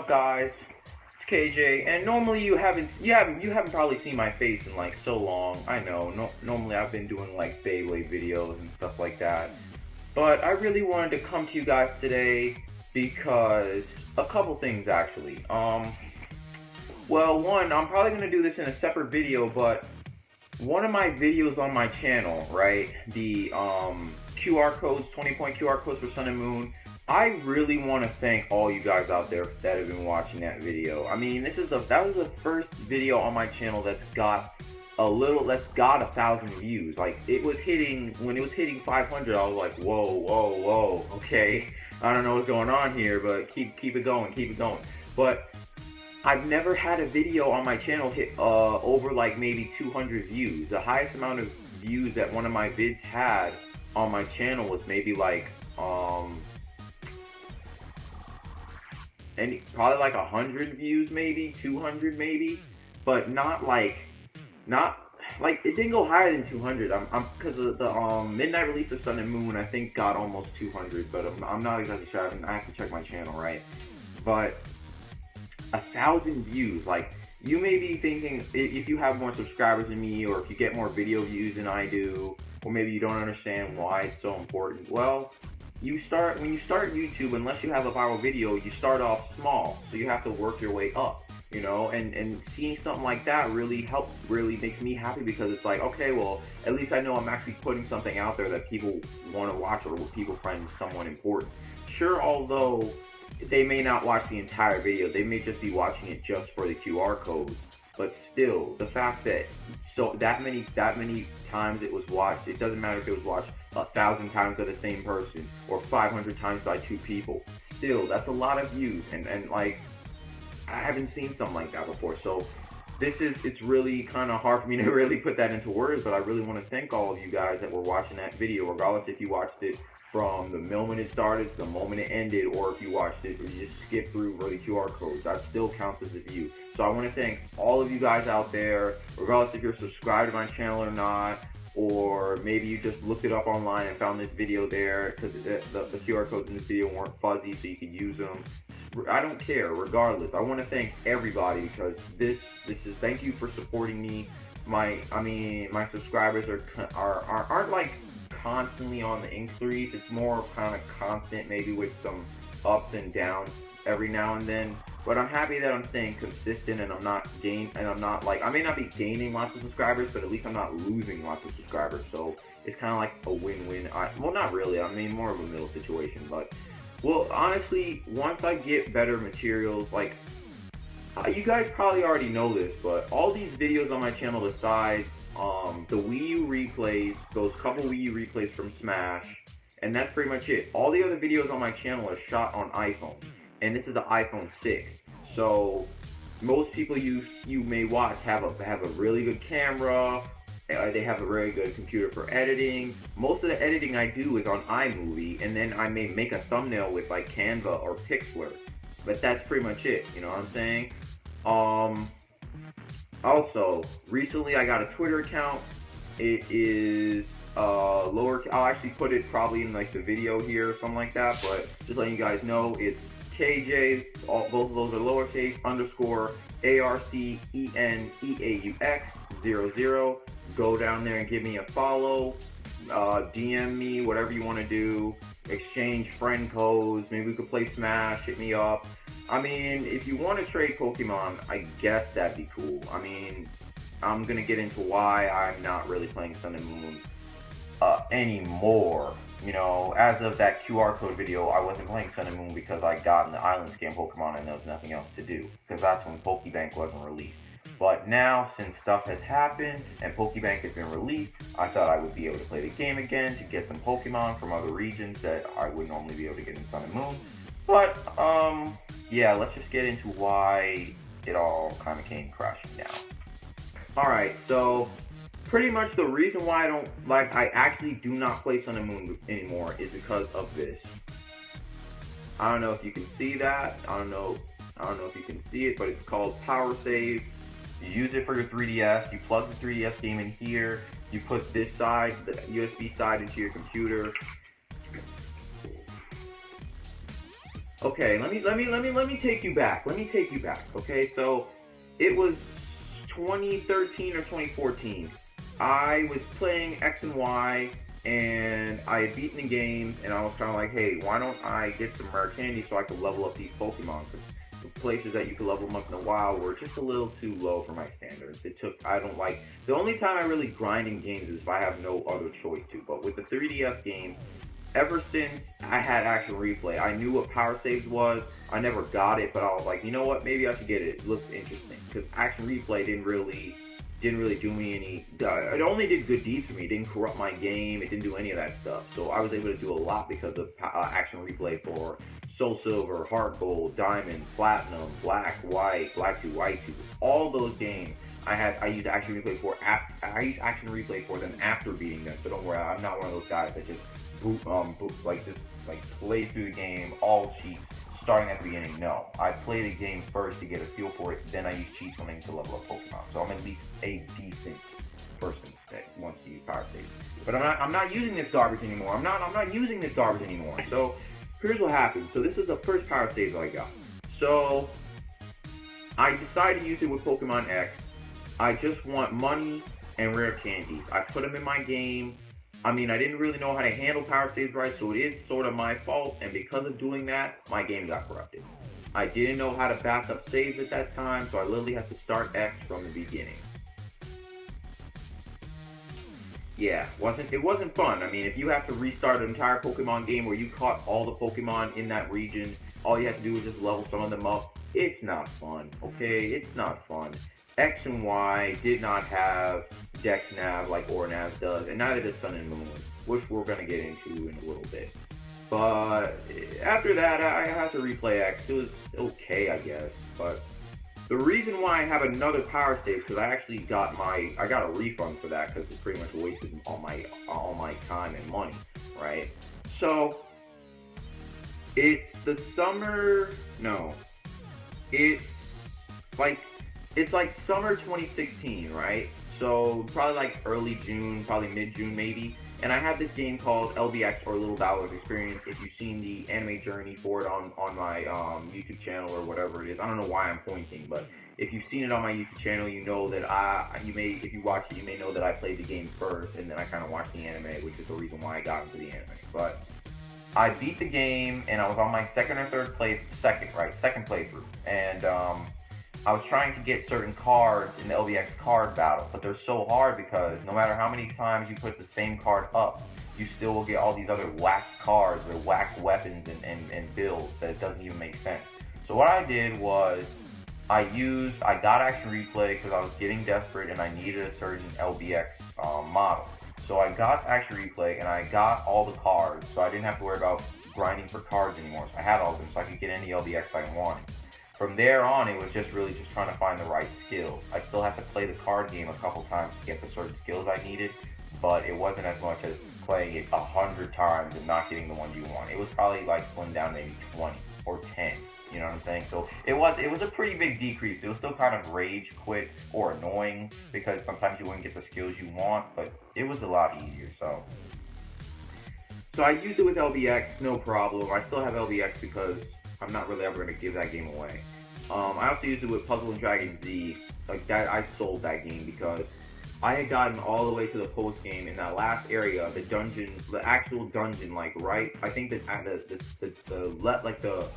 up, guys? It's KJ, and normally you haven't probably seen my face in like so long. I know. Normally I've been doing like Beyblade videos and stuff like that, but I really wanted to come to you guys today because a couple things actually. Well, one, I'm probably gonna do this in a separate video, but one of my videos on my channel, right? The QR codes, 20-point QR codes for Sun and Moon. I really want to thank all you guys out there that have been watching that video. I mean, that was the first video on my channel that's got 1,000 views. Like, when it was hitting 500, I was like, whoa, okay. I don't know what's going on here, but keep it going. But I've never had a video on my channel hit over like maybe 200 views. The highest amount of views that one of my vids had on my channel was maybe like probably like 100 views, maybe 200 maybe, but not like it didn't go higher than 200. Because the midnight release of Sun and Moon, I think got almost 200, but I'm not exactly sure. I have to check my channel, right? But 1,000 views, like, you may be thinking, if you have more subscribers than me, or if you get more video views than I do, or maybe you don't understand why it's so important. Well, when you start YouTube, unless you have a viral video, you start off small, so you have to work your way up, you know, and seeing something like that really makes me happy, because it's like, okay, well, at least I know I'm actually putting something out there that people want to watch, or what people find somewhat important. Sure, although they may not watch the entire video, they may just be watching it just for the QR codes, but still, the fact that that many times it was watched, it doesn't matter if it was watched 1,000 times by the same person or 500 times by 2 people, still, that's a lot of views, and like, I haven't seen something like that before. So it's really kind of hard for me to really put that into words, but I really want to thank all of you guys that were watching that video, regardless if you watched it from the moment it started to the moment it ended, or if you watched it or you just skipped through the QR codes. That still counts as a view. So I want to thank all of you guys out there, regardless if you're subscribed to my channel or not, or maybe you just looked it up online and found this video there because the QR codes in this video weren't fuzzy, so you could use them. I don't care. Regardless, I want to thank everybody, because this is, thank you for supporting me. My subscribers aren't like constantly on the increase. It's more kind of constant, maybe with some ups and downs every now and then. But I'm happy that I'm staying consistent, and I may not be gaining lots of subscribers, but at least I'm not losing lots of subscribers. So it's kind of like a win-win. Well, not really. I mean, more of a middle situation. But, well, honestly, once I get better materials, like, you guys probably already know this, but all these videos on my channel, besides the Wii U replays, those couple Wii U replays from Smash, and that's pretty much it. All the other videos on my channel are shot on iPhone, and this is the iPhone 6. So most people you may watch have a really good camera. They have a very good computer for editing. Most of the editing I do is on iMovie, and then I may make a thumbnail with like Canva or Pixlr. But that's pretty much it. You know what I'm saying? Also, recently I got a Twitter account. It is I'll actually put it probably in like the video here or something like that, but just letting you guys know, it's KJ, both of those are lowercase, _ ARCENEAUX00. Go down there and give me a follow, DM me, whatever you want to do, exchange friend codes, maybe we could play Smash, hit me up. I mean, if you want to trade Pokemon, I guess that'd be cool. I mean, I'm going to get into why I'm not really playing Sun and Moon anymore. You know, as of that QR code video, I wasn't playing Sun and Moon because I got in the Island Scam Pokemon and there was nothing else to do, because that's when Pokebank wasn't released. But now, since stuff has happened and Pokebank has been released, I thought I would be able to play the game again to get some Pokemon from other regions that I would normally be able to get in Sun and Moon. But, yeah, let's just get into why it all kind of came crashing down. Alright, so pretty much the reason why I actually do not play Sun and Moon anymore is because of this. I don't know if you can see that. I don't know if you can see it, but it's called Powersaves. You use it for your 3DS. You plug the 3DS game in here. You put this side, the USB side, into your computer. Okay, let me take you back. Let me take you back. Okay, so it was 2013 or 2014. I was playing X and Y, and I had beaten the game, and I was kind of like, hey, why don't I get some rare candy so I could level up these Pokemon? Because the places that you could level them up in the wild were just a little too low for my standards. I don't like, the only time I really grind in games is if I have no other choice to. But with the 3DS games, ever since I had Action Replay, I knew what Powersaves was. I never got it, but I was like, you know what? Maybe I should get it. It looks interesting because Action Replay didn't really do me any. It only did good deeds for me. It didn't corrupt my game. It didn't do any of that stuff. So I was able to do a lot because of Action Replay for Soul Silver, Heart Gold, Diamond, Platinum, Black, White, Black 2, White 2. All those games I used Action Replay for. I used Action Replay for them after beating them. So don't worry, I'm not one of those guys that just play through the game all cheats starting at the beginning. No, I play the game first to get a feel for it, then I use cheats when I need to level up Pokemon. So I'm at least a decent person that wants to use Power Save. But I'm not using this garbage anymore. I'm not using this garbage anymore. So here's what happened. So this is the first Power Save I got. So I decided to use it with Pokemon X. I just want money and rare candies. I put them in my game. I mean, I didn't really know how to handle power saves right, so it is sort of my fault, and because of doing that, my game got corrupted. I didn't know how to back up saves at that time, so I literally had to start X from the beginning. Yeah, it wasn't fun. I mean, if you have to restart an entire Pokemon game where you caught all the Pokemon in that region, all you have to do is just level some of them up, it's not fun, okay? It's not fun. X and Y did not have Dex Nav like Ornav does, and neither does Sun and Moon, which we're going to get into in a little bit. But after that, I had to replay X. It was okay, I guess. But the reason why I have another power save because I got a refund for that because it pretty much wasted all my time and money, right? So it's the summer. No, it's like summer 2016, right? So probably like early June, probably mid-June maybe. And I have this game called LBX or Little Bowser's Experience. If you've seen the anime journey for it on my YouTube channel or whatever it is, I don't know why I'm pointing, but if you've seen it on my YouTube channel, you know that if you watch it, you may know that I played the game first, and then I kind of watched the anime, which is the reason why I got into the anime. But I beat the game, and I was on my second playthrough, and I was trying to get certain cards in the LBX card battle, but they're so hard because no matter how many times you put the same card up, you still will get all these other whack cards or whack weapons and builds that it doesn't even make sense. So what I did was I got Action Replay because I was getting desperate and I needed a certain LBX model. So I got Action Replay and I got all the cards, so I didn't have to worry about grinding for cards anymore. So I had all of them, so I could get any LBX I wanted. From there on, it was just really just trying to find the right skills. I still had to play the card game a couple times to get the certain skills I needed, but it wasn't as much as playing it 100 times and not getting the one you want. It was probably like slimmed down to maybe 20 or 10. You know what I'm saying? So it was a pretty big decrease. It was still kind of rage quit or annoying because sometimes you wouldn't get the skills you want, but it was a lot easier. So I used it with LBX, no problem. I still have LBX because I'm not really ever going to give that game away. I also used it with Puzzle and Dragon Z. Like that, I sold that game because I had gotten all the way to the post game in that last area, the dungeon, the actual dungeon, like right. I think that the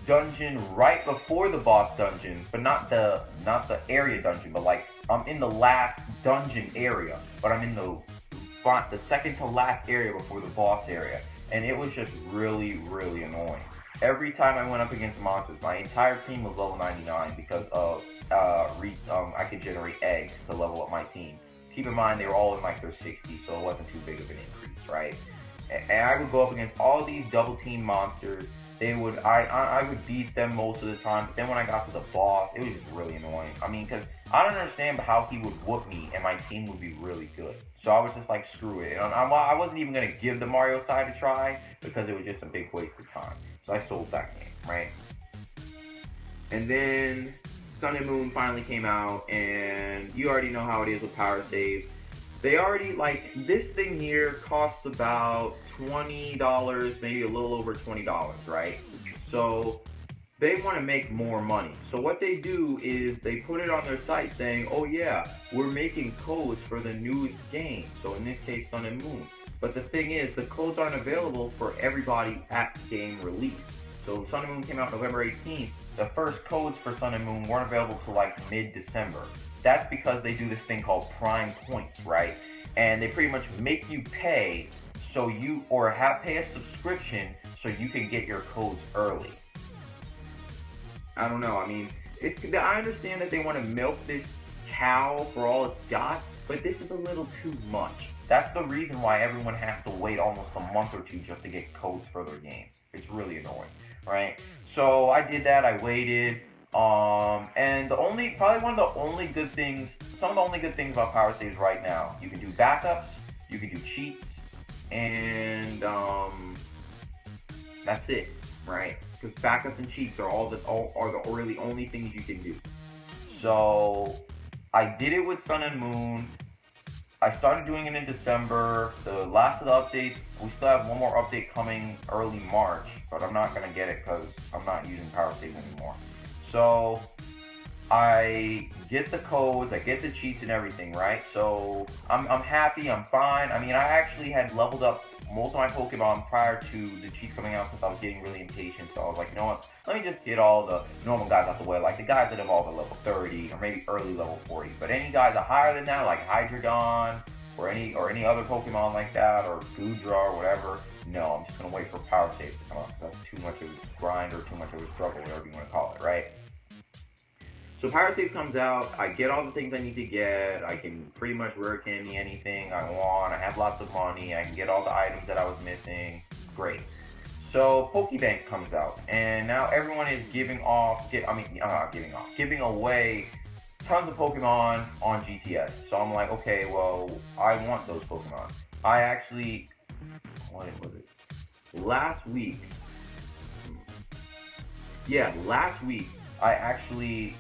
dungeon right before the boss dungeon, but not the area dungeon, but like I'm in the last dungeon area, but I'm in the second to last area before the boss area, and it was just really, really annoying. Every time I went up against monsters, my entire team was level 99 because of I could generate eggs to level up my team. Keep in mind they were all in like their 60s, so it wasn't too big of an increase, right? And I would go up against all these double team monsters. I would beat them most of the time, but then when I got to the boss, it was just really annoying. I mean, because I don't understand how he would whoop me and my team would be really good. So I was just like, screw it. And I wasn't even going to give the Mario side a try because it was just a big waste of time. So I sold that game, right? And then Sun and Moon finally came out, and you already know how it is with Power Saves. They already, like, this thing here costs about $20, maybe a little over $20, right? So they want to make more money. So what they do is they put it on their site saying, oh yeah, we're making codes for the newest game. So in this case, Sun and Moon. But the thing is, the codes aren't available for everybody at game release. So Sun and Moon came out November 18th. The first codes for Sun and Moon weren't available till like mid-December. That's because they do this thing called Prime Points, right? And they pretty much make you pay so you, or pay a subscription so you can get your codes early. I don't know. I mean, I understand that they want to milk this cow for all it's got, but this is a little too much. That's the reason why everyone has to wait almost a month or two just to get codes for their games. It's really annoying, right? So I did that. I waited. And probably one of the only good things, some of the only good things about Powersaves right now, you can do backups, you can do cheats, and that's it, right? Because backups and cheats are the really only things you can do. So I did it with Sun and Moon. I started doing it in December. The last of the updates, we still have one more update coming early March, but I'm not gonna get it because I'm not using Powersaves anymore. So I get the codes, I get the cheats and everything, right? So I'm happy, I'm fine. I mean, I actually had leveled up most of my Pokemon prior to the cheats coming out because I was getting really impatient. So I was like, you know what? Let me just get all the normal guys out the way, like the guys that evolve at level 30 or maybe early level 40. But any guys that are higher than that, like Hydreigon or any other Pokemon like that, or Goodra or whatever, no, I'm just gonna wait for Powersaves to come up. That's too much of a grind or too much of a struggle, whatever you want to call it, right? So Powersaves comes out, I get all the things I need to get, I can pretty much rare candy anything I want, I have lots of money, I can get all the items that I was missing, great. So Pokebank comes out, and now everyone is giving away tons of Pokemon on GTS. So I'm like, okay, well, I want those Pokemon. I actually, what was it? Last week, I actually,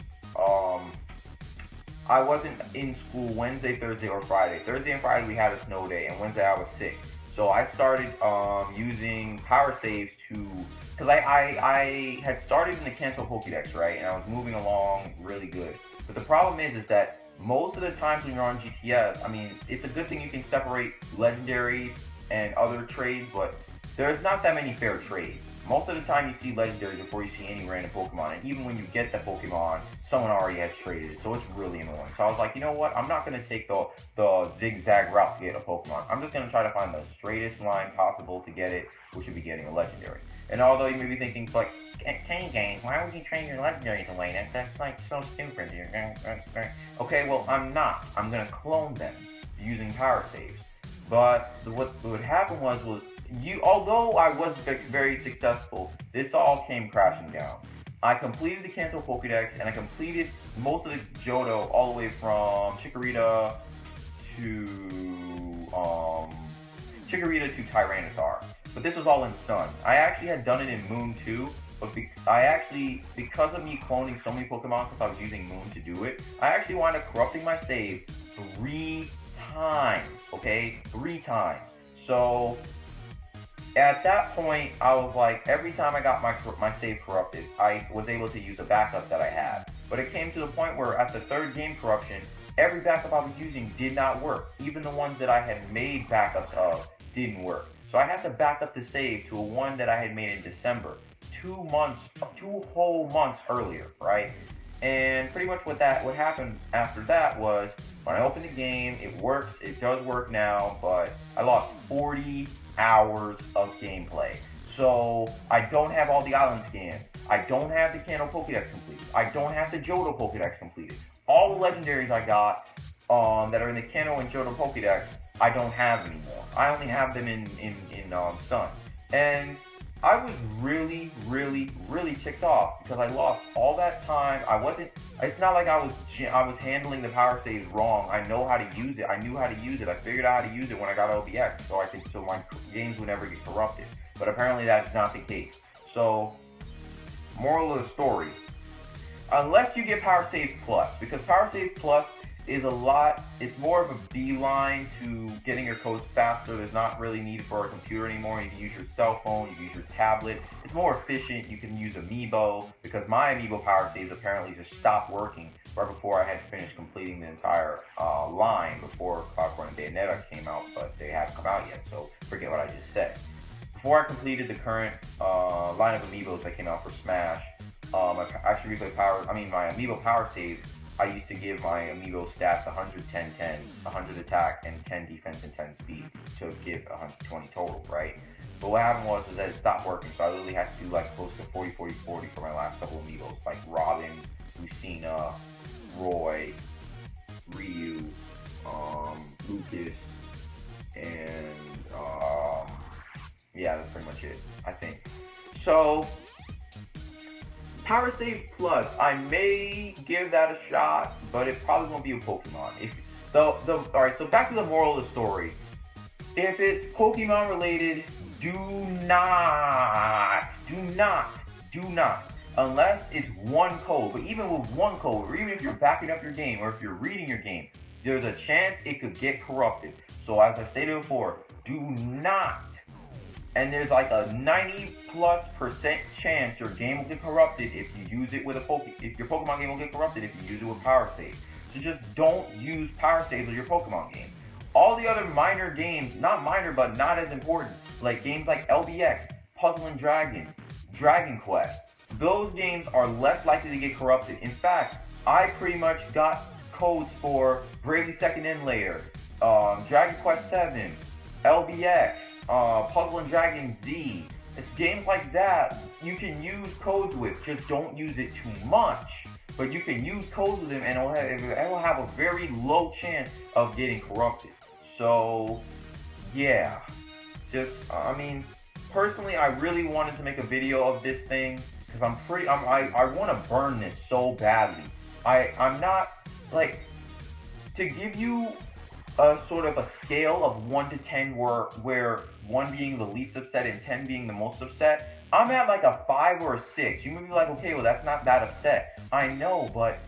I wasn't in school Wednesday, Thursday, or Friday. Thursday and Friday we had a snow day, and Wednesday I was sick. So I started using Powersaves because I had started in the Kanto Pokédex, right? And I was moving along really good. But the problem is that most of the times when you're on GTS, I mean, it's a good thing you can separate legendaries and other trades, but there's not that many fair trades. Most of the time you see legendaries before you see any random Pokemon, and even when you get the Pokemon, someone already has traded it, so it's really annoying. So I was like, you know what, I'm not going to take the zigzag route to get a Pokemon. I'm just going to try to find the straightest line possible to get it, which would be getting a legendary. And although you may be thinking, like, King Games, why would you train your legendaries away? That's like so stupid. Okay, well, I'm not. I'm going to clone them using Powersaves. But what would happen was although I was very successful, this all came crashing down. I completed the Kanto Pokédex, and I completed most of the Johto all the way from Chikorita to Tyranitar. But this was all in Sun. I actually had done it in Moon too, but because of me cloning so many Pokemon, because I was using Moon to do it, I actually wound up corrupting my save 3 times, okay? 3 times. So at that point, I was like, every time I got my save corrupted, I was able to use the backup that I had. But it came to the point where at the 3rd game corruption, every backup I was using did not work. Even the ones that I had made backups of didn't work. So I had to back up the save to a one that I had made in December, 2 whole months earlier, right? And pretty much what happened after that was, when I opened the game, it works, it does work now, but I lost 40 hours of gameplay. So I don't have all the island scans. I don't have the Kanto Pokédex completed. I don't have the Johto Pokédex completed. All the legendaries I got that are in the Kanto and Johto Pokédex, I don't have anymore. I only have them in Sun. And I was really, really, really ticked off because I lost all that time. It's not like I was handling the Powersaves wrong. I know how to use it. I knew how to use it. I figured out how to use it when I got OBX, so my games would never get corrupted. But apparently that's not the case. So, moral of the story: unless you get Powersaves Plus, because Powersaves Plus is a lot, it's more of a beeline to getting your codes faster. There's not really need for a computer anymore. You can use your cell phone, you can use your tablet. It's more efficient. You can use Amiibo, because my Amiibo Powersaves apparently just stopped working right before I had finished completing the entire line before Cloudcore and Bayonetta came out, but they haven't come out yet, so forget what I just said. Before I completed the current line of Amiibos that came out for Smash, I actually replayed my Amiibo Powersaves. I used to give my Amiibo stats 100, 10, 10, 100 attack, and 10 defense and 10 speed to give 120 total, right? But what happened was that it stopped working, so I literally had to do like close to 40, 40, 40 for my last couple Amiibos, like Robin, Lucina, Roy, Ryu, Lucas, and yeah, that's pretty much it, I think. So, Powersaves Plus, I may give that a shot, but it probably won't be a Pokemon. Alright, so back to the moral of the story. If it's Pokemon related, do not, unless it's one code. But even with one code, or even if you're backing up your game, or if you're reading your game, there's a chance it could get corrupted. So as I stated before, do not. And there's like a 90+% chance your game will get corrupted if you use it with if your Pokemon game will get corrupted if you use it with Powersaves. So just don't use Powersaves with your Pokemon game. All the other minor games, not minor but not as important, like games like LBX, Puzzle and Dragons, Dragon Quest, those games are less likely to get corrupted. In fact, I pretty much got codes for Bravely Second In Layer, Dragon Quest 7, LBX, Puzzle and Dragon Z. It's games like that you can use codes with, just don't use it too much. But you can use codes with them and it will have a very low chance of getting corrupted. So, yeah. Personally, I really wanted to make a video of this thing because I want to burn this so badly. I'm not, like, to give you a sort of a scale of 1 to 10 where 1 being the least upset and 10 being the most upset, I'm at like a 5 or a 6. You may be like, okay, well that's not that upset. I know, but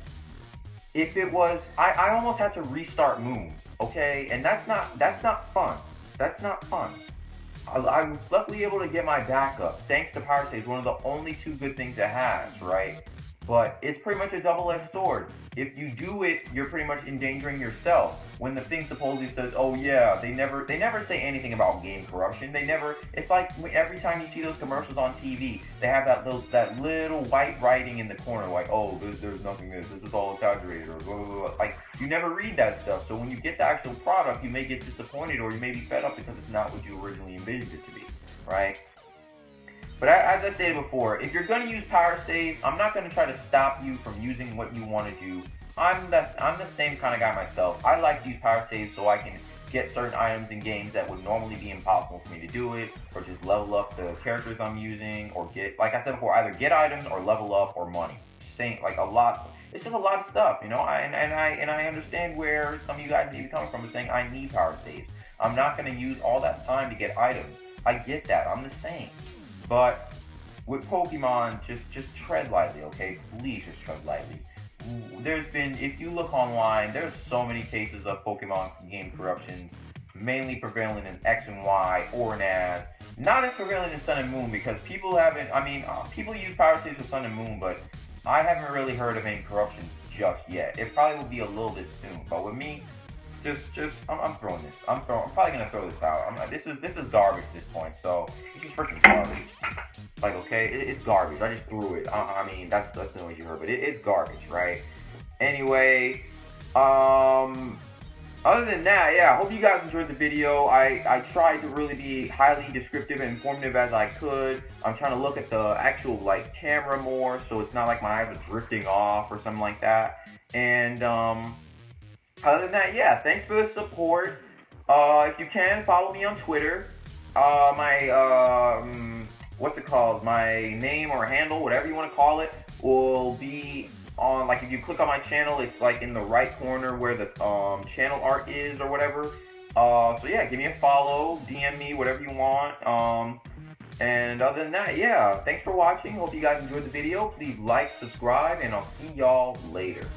if it was, I almost had to restart Moon, okay? And that's not fun. That's not fun. I was luckily able to get my backup, thanks to Powersaves, one of the only 2 good things it has, right? But it's pretty much a double-edged sword. If you do it, you're pretty much endangering yourself. When the thing supposedly says, oh yeah, they never say anything about game corruption. It's like every time you see those commercials on TV, they have that little white writing in the corner, like, oh, there's nothing this is all exaggerated, or blah, blah, blah. Like, you never read that stuff. So when you get the actual product, you may get disappointed, or you may be fed up because it's not what you originally envisioned it to be, right? But as I stated before, if you're going to use Powersaves, I'm not going to try to stop you from using what you want to do. I'm the same kind of guy myself. I like to use Powersaves so I can get certain items in games that would normally be impossible for me to do it, or just level up the characters I'm using, or get, like I said before, either get items or level up or money. Like a lot. It's just a lot of stuff, you know. I understand where some of you guys may be coming from and saying I need Powersaves. I'm not going to use all that time to get items. I get that. I'm the same. But with Pokemon, just tread lightly, okay? Please just tread lightly. If you look online, there's so many cases of Pokemon game corruptions, mainly prevalent in X and Y or NAS. Not as prevalent in Sun and Moon, because people people use Powersaves for Sun and Moon, but I haven't really heard of any corruption just yet. It probably will be a little bit soon, but with me, I'm throwing this. I'm probably gonna throw this out. This is garbage at this point. So this is freaking garbage. Like, okay, it's garbage. I just threw it. That's the noise you heard, but it's garbage, right? Anyway, other than that, yeah, I hope you guys enjoyed the video. I tried to really be highly descriptive and informative as I could. I'm trying to look at the actual like camera more, so it's not like my eyes are drifting off or something like that. And other than that, yeah, thanks for the support. If you can, follow me on Twitter. My name or handle, whatever you want to call it, will be on, like, if you click on my channel, it's like in the right corner where the channel art is or whatever. So yeah, give me a follow, DM me, whatever you want. And other than that, yeah, thanks for watching. Hope you guys enjoyed the video. Please like, subscribe, and I'll see y'all later.